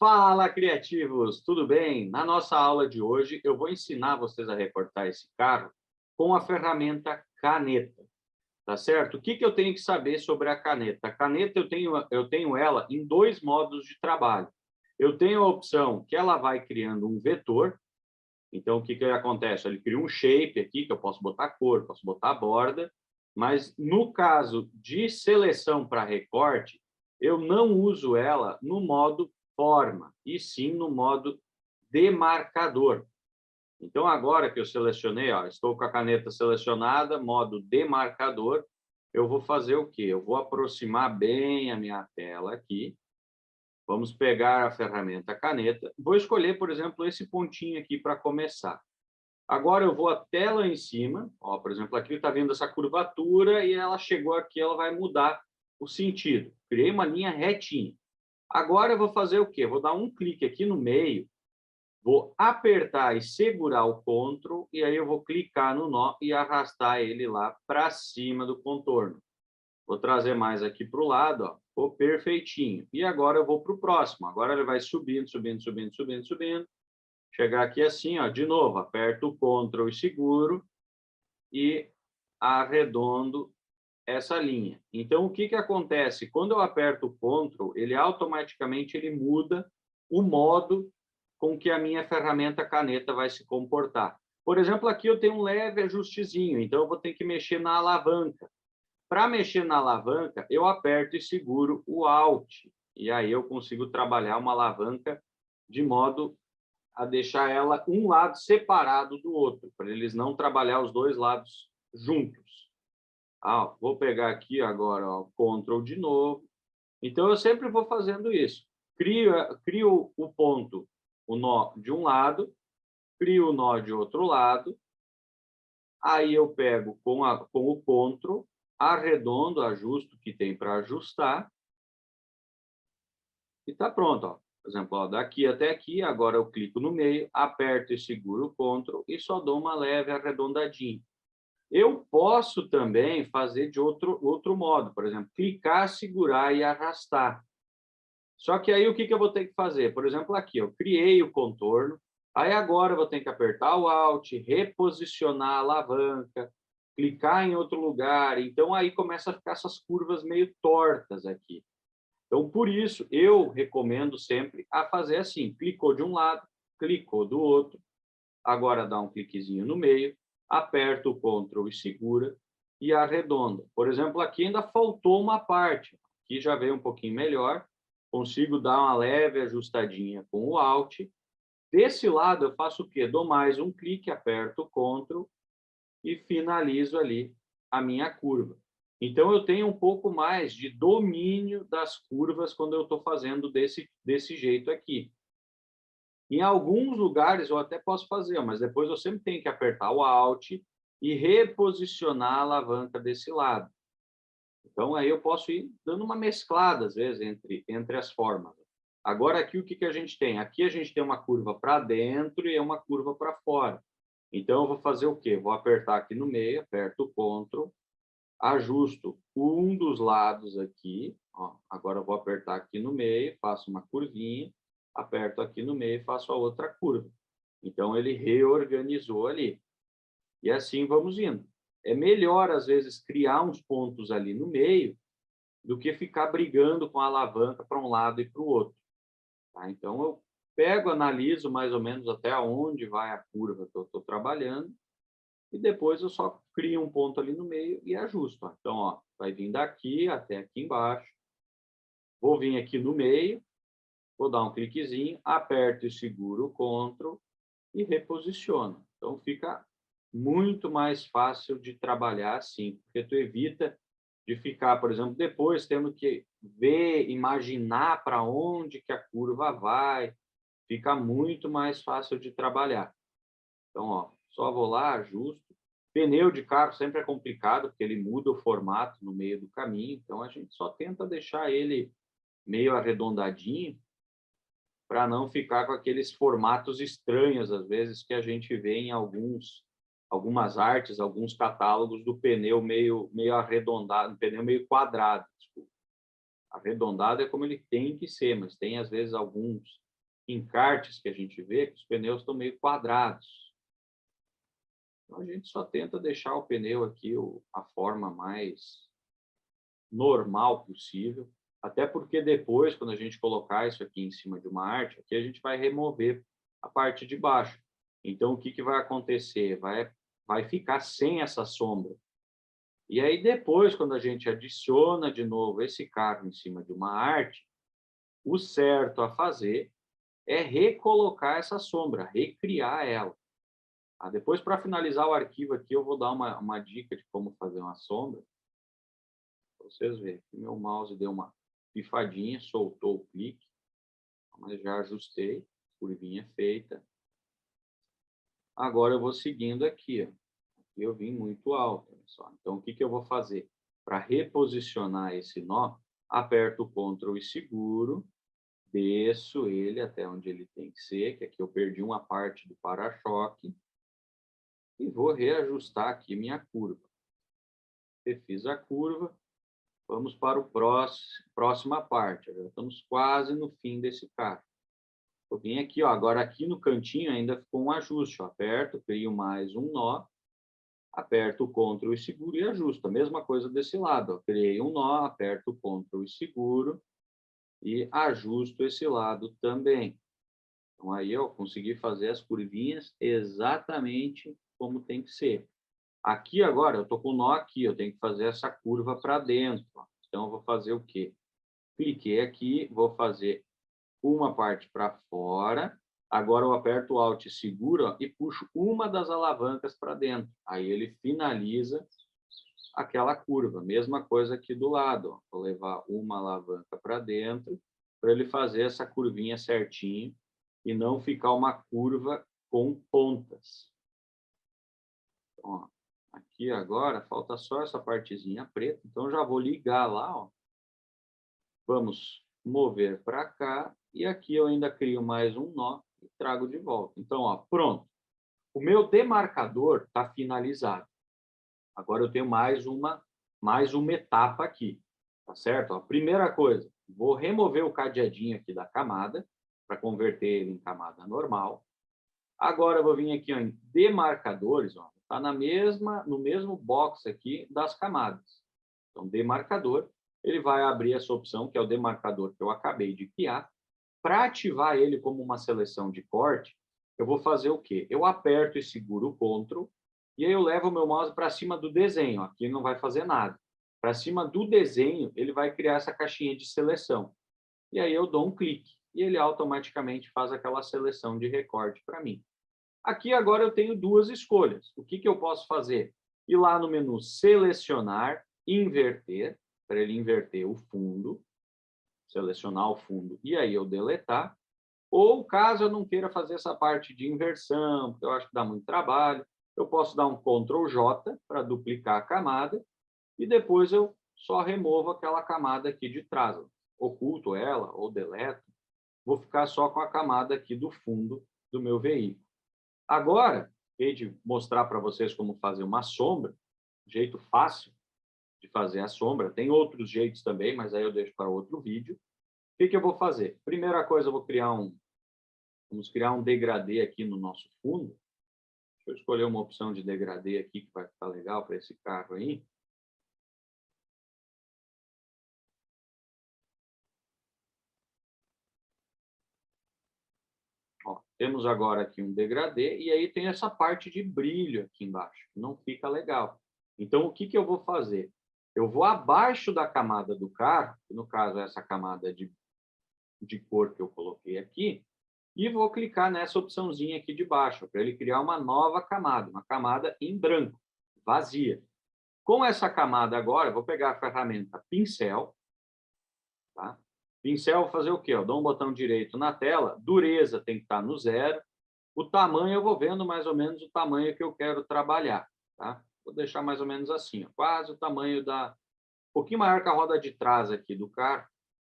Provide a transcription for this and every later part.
Fala, criativos! Tudo bem? Na nossa aula de hoje, eu vou ensinar vocês a recortar esse carro com a ferramenta caneta, tá certo? O que que eu tenho que saber sobre a caneta? A caneta, eu tenho ela em dois modos de trabalho. Eu tenho a opção que ela vai criando um vetor. Então, o que que acontece? Ele cria um shape aqui, que eu posso botar cor, posso botar borda, mas no caso de seleção para recorte, eu não uso ela no modo forma, e sim no modo demarcador. Então, agora que eu selecionei, ó, estou com a caneta selecionada, modo demarcador, eu vou fazer o quê? Eu vou aproximar bem a minha tela aqui. Vamos pegar a ferramenta caneta. Vou escolher, por exemplo, esse pontinho aqui para começar. Agora eu vou até lá em cima. Ó, por exemplo, aqui está vendo essa curvatura e ela chegou aqui, ela vai mudar o sentido. Criei uma linha retinha. Agora eu vou fazer o quê? Vou dar um clique aqui no meio, vou apertar e segurar o Ctrl, e aí eu vou clicar no nó e arrastar ele lá para cima do contorno. Vou trazer mais aqui para o lado, ó. Ficou perfeitinho. E agora eu vou para o próximo. Agora ele vai subindo, subindo, subindo, subindo, subindo. Chegar aqui assim, ó, de novo, aperto o Ctrl e seguro e arredondo essa linha. Então, o que que acontece? Quando eu aperto o Ctrl, ele automaticamente ele muda o modo com que a minha ferramenta caneta vai se comportar. Por exemplo, aqui eu tenho um leve ajustezinho, então eu vou ter que mexer na alavanca. Para mexer na alavanca, eu aperto e seguro o Alt, e aí eu consigo trabalhar uma alavanca de modo a deixar ela um lado separado do outro, para eles não trabalhar os dois lados juntos. Vou pegar aqui agora, ó, Ctrl de novo. Então, eu sempre vou fazendo isso. Crio o ponto, o nó de um lado, crio o nó de outro lado, aí eu pego com o Ctrl, arredondo, ajusto o que tem para ajustar, e está pronto. Ó. Por exemplo, ó, daqui até aqui, agora eu clico no meio, aperto e seguro o Ctrl e só dou uma leve arredondadinha. Eu posso também fazer de outro modo, por exemplo, clicar, segurar e arrastar. Só que aí o que que eu vou ter que fazer? Por exemplo, aqui, eu criei o contorno, aí agora eu vou ter que apertar o Alt, reposicionar a alavanca, clicar em outro lugar, então aí começa a ficar essas curvas meio tortas aqui. Então, por isso, eu recomendo sempre a fazer assim, clicou de um lado, clicou do outro, agora dá um cliquezinho no meio, aperta o Ctrl e segura e arredonda. Por exemplo, aqui ainda faltou uma parte, aqui já veio um pouquinho melhor, consigo dar uma leve ajustadinha com o Alt. Desse lado eu faço o quê? Dou mais um clique, aperto o Ctrl e finalizo ali a minha curva. Então, eu tenho um pouco mais de domínio das curvas quando eu estou fazendo desse jeito aqui. Em alguns lugares eu até posso fazer, mas depois eu sempre tenho que apertar o Alt e reposicionar a alavanca desse lado. Então, aí eu posso ir dando uma mesclada, às vezes, entre as formas. Agora, aqui, o que que a gente tem? Aqui a gente tem uma curva para dentro e uma curva para fora. Então, eu vou fazer o quê? Vou apertar aqui no meio, aperto o Ctrl, ajusto um dos lados aqui. Ó, agora eu vou apertar aqui no meio, faço uma curvinha, aperto aqui no meio e faço a outra curva. Então, ele reorganizou ali. E assim vamos indo. É melhor, às vezes, criar uns pontos ali no meio do que ficar brigando com a alavanca para um lado e para o outro. Tá? Então, eu pego, analiso mais ou menos até onde vai a curva que eu estou trabalhando e depois eu só crio um ponto ali no meio e ajusto. Ó. Então, ó, vai vir daqui até aqui embaixo. Vou vir aqui no meio, vou dar um cliquezinho, aperto e seguro o Ctrl e reposiciono. Então, fica muito mais fácil de trabalhar assim, porque tu evita de ficar, por exemplo, depois tendo que ver, imaginar para onde que a curva vai, fica muito mais fácil de trabalhar. Então, ó, só vou lá, ajusto. Pneu de carro sempre é complicado, porque ele muda o formato no meio do caminho, então a gente só tenta deixar ele meio arredondadinho para não ficar com aqueles formatos estranhos, às vezes, que a gente vê em algumas artes, alguns catálogos do pneu meio arredondado, pneu meio quadrado. Desculpa. Arredondado é como ele tem que ser, mas tem, às vezes, alguns encartes que a gente vê, que os pneus estão meio quadrados. Então, a gente só tenta deixar o pneu aqui a forma mais normal possível, até porque depois, quando a gente colocar isso aqui em cima de uma arte, aqui a gente vai remover a parte de baixo. Então, o que, que vai acontecer? Vai ficar sem essa sombra. E aí, depois, quando a gente adiciona de novo esse carro em cima de uma arte, o certo a fazer é recolocar essa sombra, recriar ela. Depois, para finalizar o arquivo aqui, eu vou dar uma dica de como fazer uma sombra. Para vocês verem. Meu mouse deu uma pifadinha, soltou o clique, mas já ajustei, curvinha feita. Agora eu vou seguindo aqui, ó. Aqui eu vim muito alto, olha só. Então, o que, que eu vou fazer? Para reposicionar esse nó, aperto o Ctrl e seguro, desço ele até onde ele tem que ser, que aqui eu perdi uma parte do para-choque, e vou reajustar aqui minha curva. Refiz a curva, vamos para o próxima parte. Já estamos quase no fim desse carro. Eu vim aqui, ó, agora aqui no cantinho ainda ficou um ajuste. Ó, aperto, crio mais um nó, aperto o Ctrl e seguro e ajusto. A mesma coisa desse lado. Ó, criei um nó, aperto o Ctrl e seguro e ajusto esse lado também. Então, aí eu consegui fazer as curvinhas exatamente como tem que ser. Aqui agora, eu estou com o nó aqui, eu tenho que fazer essa curva para dentro. Ó. Então, eu vou fazer o quê? Cliquei aqui, vou fazer uma parte para fora. Agora eu aperto o Alt e seguro, ó, e puxo uma das alavancas para dentro. Aí ele finaliza aquela curva. Mesma coisa aqui do lado. Ó. Vou levar uma alavanca para dentro para ele fazer essa curvinha certinho e não ficar uma curva com pontas. Então, ó, aqui agora falta só essa partezinha preta. Então, já vou ligar lá. Ó. Vamos mover para cá. E aqui eu ainda crio mais um nó e trago de volta. Então, ó, pronto. O meu demarcador está finalizado. Agora eu tenho mais uma etapa aqui. Tá certo? Ó, primeira coisa, vou remover o cadeadinho aqui da camada para converter ele em camada normal. Agora eu vou vir aqui ó, em demarcadores, ó, tá no mesmo box aqui das camadas. Então, demarcador, ele vai abrir essa opção, que é o demarcador que eu acabei de criar. Para ativar ele como uma seleção de corte, eu vou fazer o quê? Eu aperto e seguro o Ctrl, e aí eu levo o meu mouse para cima do desenho. Aqui não vai fazer nada. Para cima do desenho, ele vai criar essa caixinha de seleção. E aí eu dou um clique, e ele automaticamente faz aquela seleção de recorte para mim. Aqui agora eu tenho duas escolhas. O que, que eu posso fazer? Ir lá no menu selecionar, inverter, para ele inverter o fundo, selecionar o fundo e aí eu deletar. Ou caso eu não queira fazer essa parte de inversão, porque eu acho que dá muito trabalho, eu posso dar um Ctrl J para duplicar a camada e depois eu só removo aquela camada aqui de trás. Oculto ela ou deleto. Vou ficar só com a camada aqui do fundo do meu veículo. Agora, acabei de mostrar para vocês como fazer uma sombra, um jeito fácil de fazer a sombra. Tem outros jeitos também, mas aí eu deixo para outro vídeo. O que, que eu vou fazer? Primeira coisa, eu vou vamos criar um degradê aqui no nosso fundo. Deixa eu escolher uma opção de degradê aqui que vai ficar legal para esse carro aí. Ó, temos agora aqui um degradê e aí tem essa parte de brilho aqui embaixo, que não fica legal. Então, o que, que eu vou fazer? Eu vou abaixo da camada do carro, que no caso é essa camada de cor que eu coloquei aqui, e vou clicar nessa opçãozinha aqui de baixo, para ele criar uma nova camada, uma camada em branco, vazia. Com essa camada agora, eu vou pegar a ferramenta pincel, tá? Pincel, vou fazer o quê? Eu dou um botão direito na tela, dureza tem que estar no 0, o tamanho eu vou vendo mais ou menos o tamanho que eu quero trabalhar, tá? Vou deixar mais ou menos assim, ó, quase o tamanho um pouquinho maior que a roda de trás aqui do carro,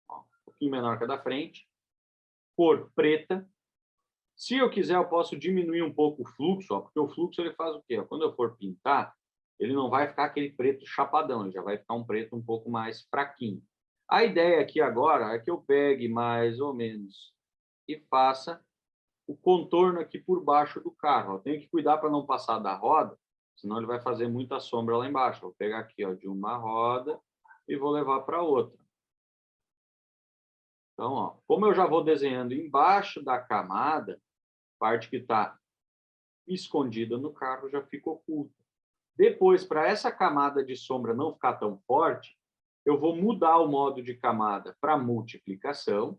ó, um pouquinho menor que a da frente, cor preta. Se eu quiser, eu posso diminuir um pouco o fluxo, ó, porque o fluxo ele faz o quê? Quando eu for pintar, ele não vai ficar aquele preto chapadão, ele já vai ficar um preto um pouco mais fraquinho. A ideia aqui agora é que eu pegue mais ou menos e faça o contorno aqui por baixo do carro. Eu tenho que cuidar para não passar da roda, senão ele vai fazer muita sombra lá embaixo. Vou pegar aqui, ó, de uma roda e vou levar para outra. Então, ó, como eu já vou desenhando embaixo da camada, parte que está escondida no carro já fica oculta. Depois, para essa camada de sombra não ficar tão forte, eu vou mudar o modo de camada para multiplicação.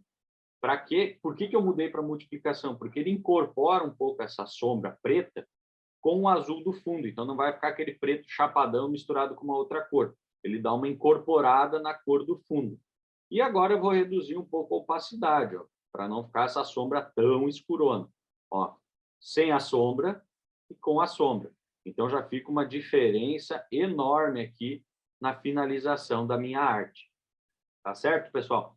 Para quê? Por que eu mudei para multiplicação? Porque ele incorpora um pouco essa sombra preta com o azul do fundo. Então, não vai ficar aquele preto chapadão misturado com uma outra cor. Ele dá uma incorporada na cor do fundo. E agora eu vou reduzir um pouco a opacidade, para não ficar essa sombra tão escurona. Ó, sem a sombra e com a sombra. Então, já fica uma diferença enorme aqui na finalização da minha arte. Tá certo, pessoal?